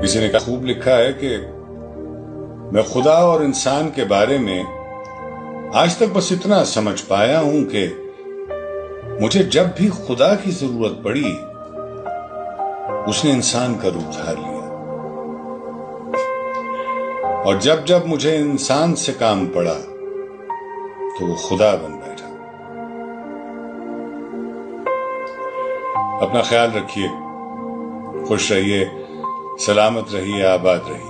किसी ने खूब लिखा है कि मैं खुदा और इंसान के बारे में आज तक बस इतना समझ पाया हूं कि मुझे जब भी खुदा की जरूरत पड़ी उसने इंसान का रूप धार लिया, और जब जब मुझे इंसान से काम पड़ा तो वो खुदा बन बैठा। अपना ख्याल रखिए, खुश रहिए, सलामत रहिए, आबाद रहिए।